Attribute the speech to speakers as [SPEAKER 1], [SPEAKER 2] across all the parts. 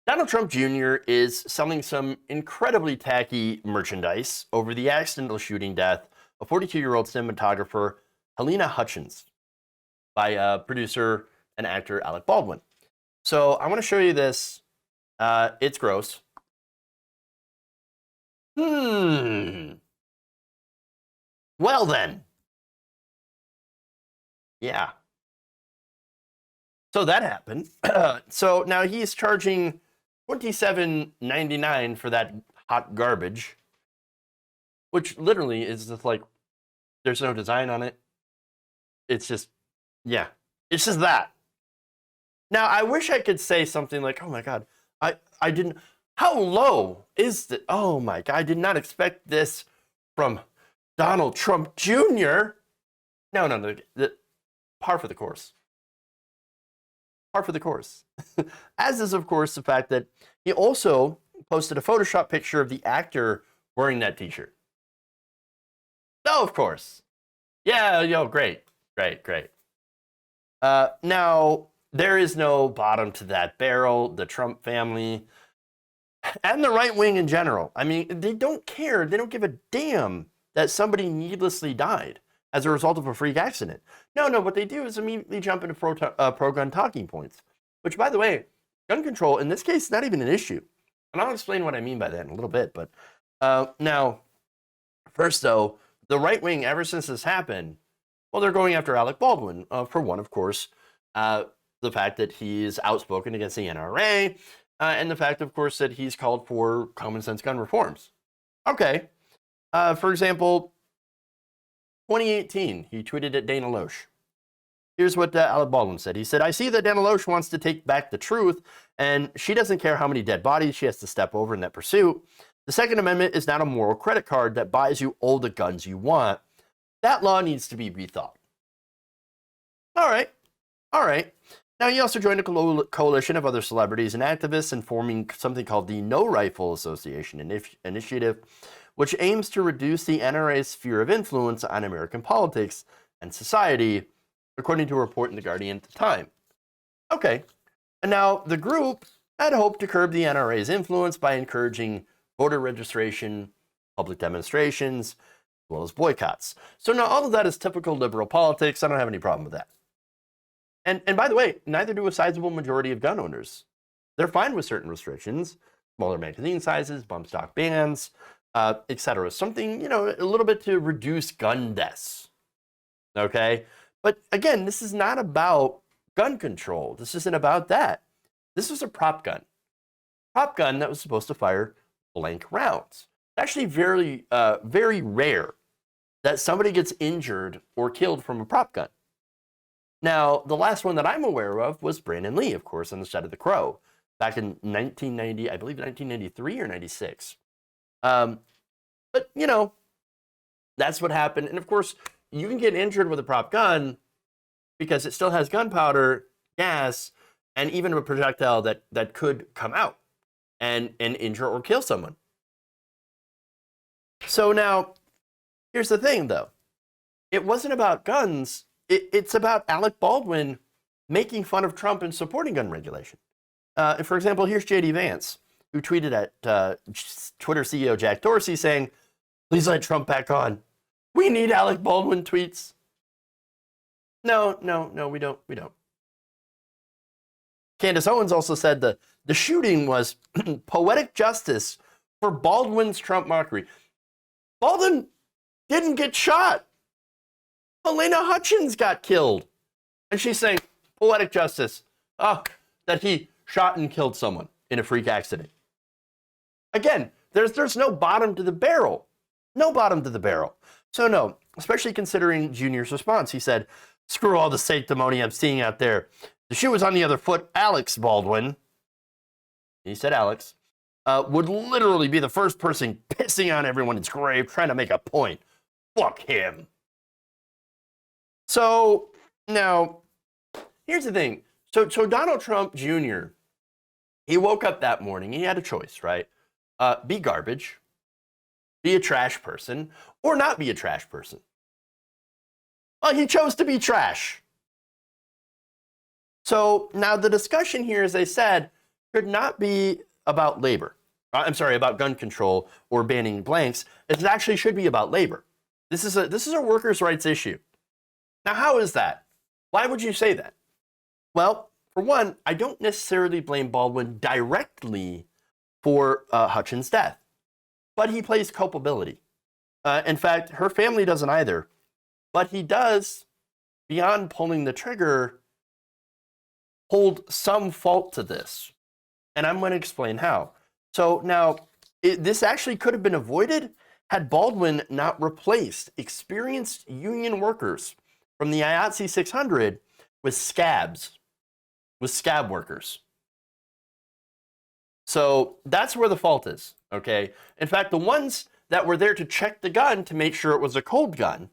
[SPEAKER 1] Donald Trump Jr. is selling some incredibly tacky merchandise over the accidental shooting death of 42-year-old cinematographer Halyna Hutchins by producer and actor Alec Baldwin. So I want to show you this. It's gross. Well then. Yeah. So that happened. So now he's charging $27.99 for that hot garbage, which literally is just like, there's no design on it. It's just, yeah, it's just that. Now, I wish I could say something like, oh my God, I didn't, how low is the, oh my God, I did not expect this from Donald Trump Jr. No, par for the course. Par for the course. As is, of course, the fact that he also posted a Photoshop picture of the actor wearing that t-shirt. Oh, of course. Yeah, great. Now, there is no bottom to that barrel. The Trump family and the right wing in general, I mean, they don't care. They don't give a damn that somebody needlessly died as a result of a freak accident. No, what they do is immediately jump into pro-gun talking points, which, by the way, gun control, in this case, is not even an issue. And I'll explain what I mean by that in a little bit. But now, first, though, the right wing, ever since this happened, well, they're going after Alec Baldwin, for one, of course, the fact that he's outspoken against the NRA, and the fact, of course, that he's called for common sense gun reforms. Okay. For example, 2018, he tweeted at Dana Loesch. Here's what Alec Baldwin said. He said, I see that Dana Loesch wants to take back the truth, and she doesn't care how many dead bodies she has to step over in that pursuit. The Second Amendment is not a moral credit card that buys you all the guns you want. That law needs to be rethought. All right. Now, he also joined a coalition of other celebrities and activists in forming something called the No Rifle Association Initiative, which aims to reduce the NRA's sphere of influence on American politics and society, according to a report in The Guardian at the time. Okay, and now the group had hoped to curb the NRA's influence by encouraging voter registration, public demonstrations, as well as boycotts. So now all of that is typical liberal politics. I don't have any problem with that. And by the way, neither do a sizable majority of gun owners. They're fine with certain restrictions, smaller magazine sizes, bump stock bans, etc. Something, a little bit to reduce gun deaths. Okay? But again, this is not about gun control. This isn't about that. This was a prop gun. Prop gun that was supposed to fire blank rounds. It's actually very, very rare that somebody gets injured or killed from a prop gun. Now, the last one that I'm aware of was Brandon Lee, of course, on the set of The Crow, back in 1990, I believe 1993 or 96. But, that's what happened. And of course, you can get injured with a prop gun because it still has gunpowder, gas, and even a projectile that could come out and injure or kill someone. So now, here's the thing, though. It wasn't about guns. It's about Alec Baldwin making fun of Trump and supporting gun regulation. For example, here's J.D. Vance, who tweeted at Twitter CEO Jack Dorsey saying, please let Trump back on. We need Alec Baldwin tweets. No, we don't. Candace Owens also said the shooting was poetic justice for Baldwin's Trump mockery. Baldwin didn't get shot. Halyna Hutchins got killed. And she's saying, poetic justice. That he shot and killed someone in a freak accident. Again, there's no bottom to the barrel. No bottom to the barrel. So no, especially considering Junior's response. He said, screw all the sanctimony I'm seeing out there. The shoe was on the other foot. Alex Baldwin, he said Alex, would literally be the first person pissing on everyone's grave trying to make a point. Fuck him. So now, here's the thing. So Donald Trump Jr., he woke up that morning. He had a choice, right? Be garbage, be a trash person, or not be a trash person. Well, he chose to be trash. So now the discussion here, as I said, should not be about labor. I'm sorry, about gun control or banning blanks. It actually should be about labor. This is a workers' rights issue. Now, how is that? Why would you say that? Well, for one, I don't necessarily blame Baldwin directly for Hutchins' death, but he plays culpability. In fact, her family doesn't either, but he does, beyond pulling the trigger, hold some fault to this. And I'm going to explain how. So now, this actually could have been avoided had Baldwin not replaced experienced union workers from the IATSE 600 with scabs, with scab workers. So that's where the fault is, okay? In fact, the ones that were there to check the gun to make sure it was a cold gun,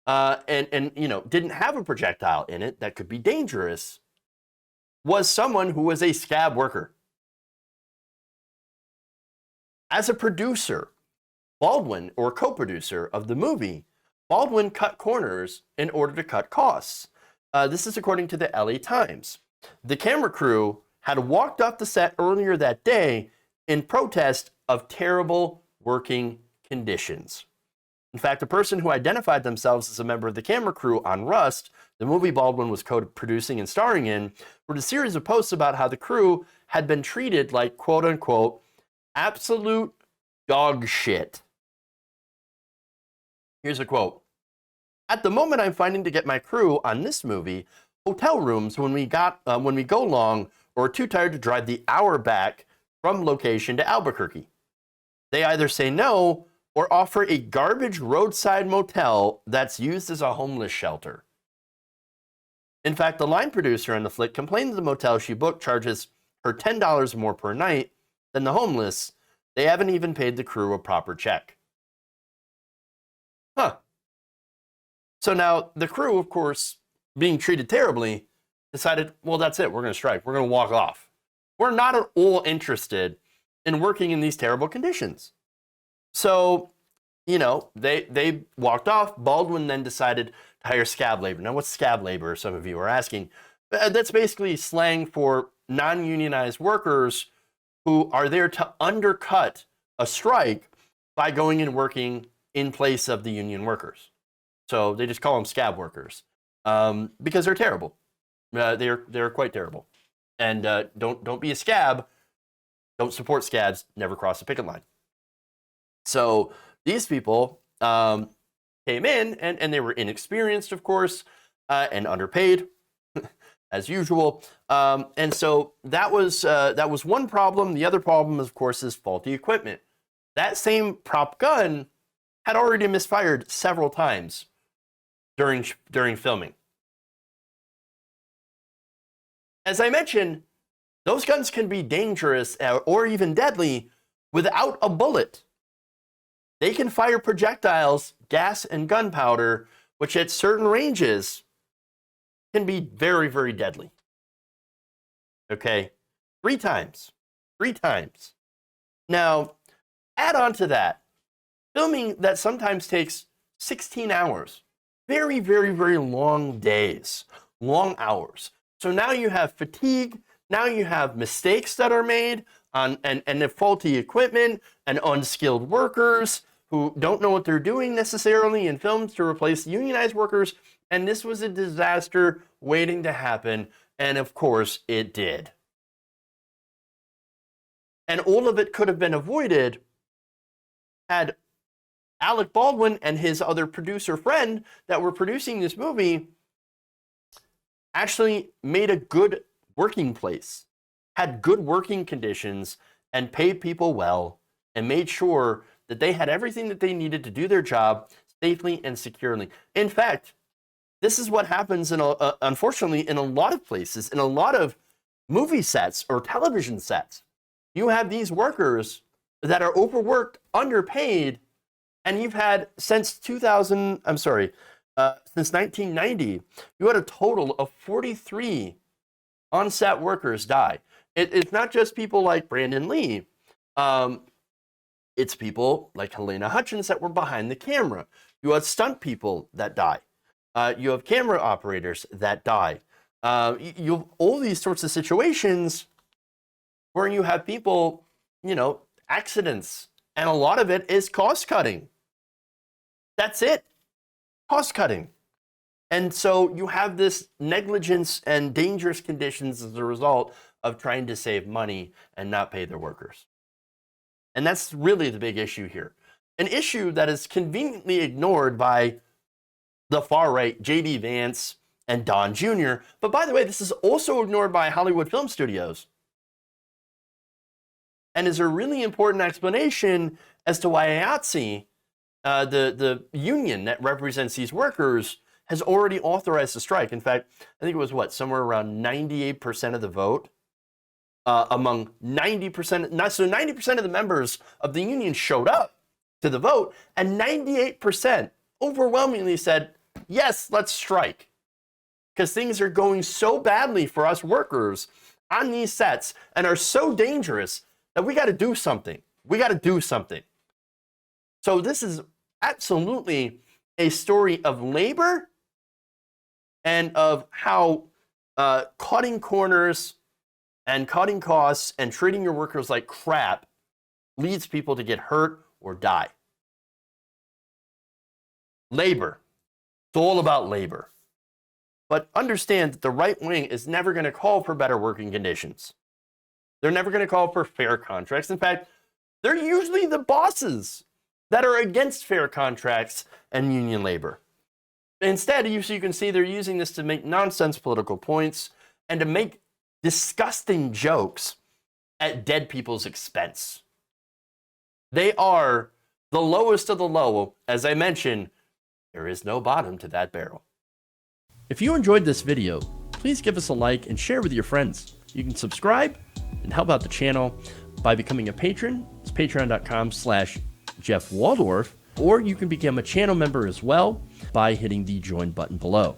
[SPEAKER 1] and you know, didn't have a projectile in it that could be dangerous, was someone who was a scab worker. As a producer, Baldwin, or co-producer of the movie, Baldwin cut corners in order to cut costs. This is according to the LA Times. The camera crew had walked off the set earlier that day in protest of terrible working conditions. In fact, a person who identified themselves as a member of the camera crew on Rust, the movie Baldwin was co-producing and starring in, wrote a series of posts about how the crew had been treated like, quote unquote, absolute dog shit. Here's a quote. At the moment, I'm finding to get my crew on this movie hotel rooms when we go long or too tired to drive the hour back from location to Albuquerque. They either say no or offer a garbage roadside motel that's used as a homeless shelter. In fact, the line producer on the flick complained that the motel she booked charges her $10 more per night than the homeless. They haven't even paid the crew a proper check. Huh. So now the crew, of course, being treated terribly, decided, well, that's it. We're going to strike. We're going to walk off. We're not at all interested in working in these terrible conditions. So, you know, they walked off. Baldwin then decided to hire scab labor. Now, what's scab labor? Some of you are asking. That's basically slang for non-unionized workers who are there to undercut a strike by going and working in place of the union workers. So they just call them scab workers because they're terrible. They're quite terrible. And don't be a scab. Don't support scabs. Never cross the picket line. So these people came in and they were inexperienced, of course, and underpaid, as usual. And so that was one problem. The other problem, of course, is faulty equipment. That same prop gun had already misfired several times during filming. As I mentioned, those guns can be dangerous or even deadly without a bullet. They can fire projectiles, gas, and gunpowder, which at certain ranges can be very, very deadly. Okay? 3 times. 3 times. Now, add on to that, filming that sometimes takes 16 hours. Very, very, very long days. Long hours. So now you have fatigue. Now you have mistakes that are made and the faulty equipment and unskilled workers who don't know what they're doing necessarily in films to replace unionized workers. And this was a disaster waiting to happen. And of course, it did. And all of it could have been avoided had Alec Baldwin and his other producer friend that were producing this movie actually made a good working place, had good working conditions, and paid people well, and made sure that they had everything that they needed to do their job safely and securely. In fact, this is what happens, unfortunately, in a lot of places, in a lot of movie sets or television sets. You have these workers that are overworked, underpaid, and you've had since 1990, you had a total of 43 on-set workers die. It's not just people like Brandon Lee. It's people like Halyna Hutchins that were behind the camera. You have stunt people that die. You have camera operators that die. You have all these sorts of situations where you have people, accidents, and a lot of it is cost cutting. That's it, cost cutting. And so you have this negligence and dangerous conditions as a result of trying to save money and not pay their workers. And that's really the big issue here. An issue that is conveniently ignored by the far right, J.D. Vance and Don Jr. But by the way, this is also ignored by Hollywood film studios. And is a really important explanation as to why IATSE, the union that represents these workers, has already authorized the strike. In fact, I think it was somewhere around 98% of the vote among 90%. So 90% of the members of the union showed up to the vote, and 98% overwhelmingly said, yes, let's strike. Because things are going so badly for us workers on these sets and are so dangerous that we got to do something. We got to do something. So this is absolutely a story of labor and of how cutting corners and cutting costs and treating your workers like crap leads people to get hurt or die. Labor. It's all about labor. But understand that the right wing is never going to call for better working conditions. They're never going to call for fair contracts. In fact, they're usually the bosses that are against fair contracts and union labor. Instead, you can see they're using this to make nonsense political points and to make disgusting jokes at dead people's expense. They are the lowest of the low. As I mentioned, there is no bottom to that barrel. If you enjoyed this video, please give us a like and share with your friends. You can subscribe and help out the channel by becoming a patron. It's patreon.com/Jeff Waldorf, or you can become a channel member as well by hitting the join button below.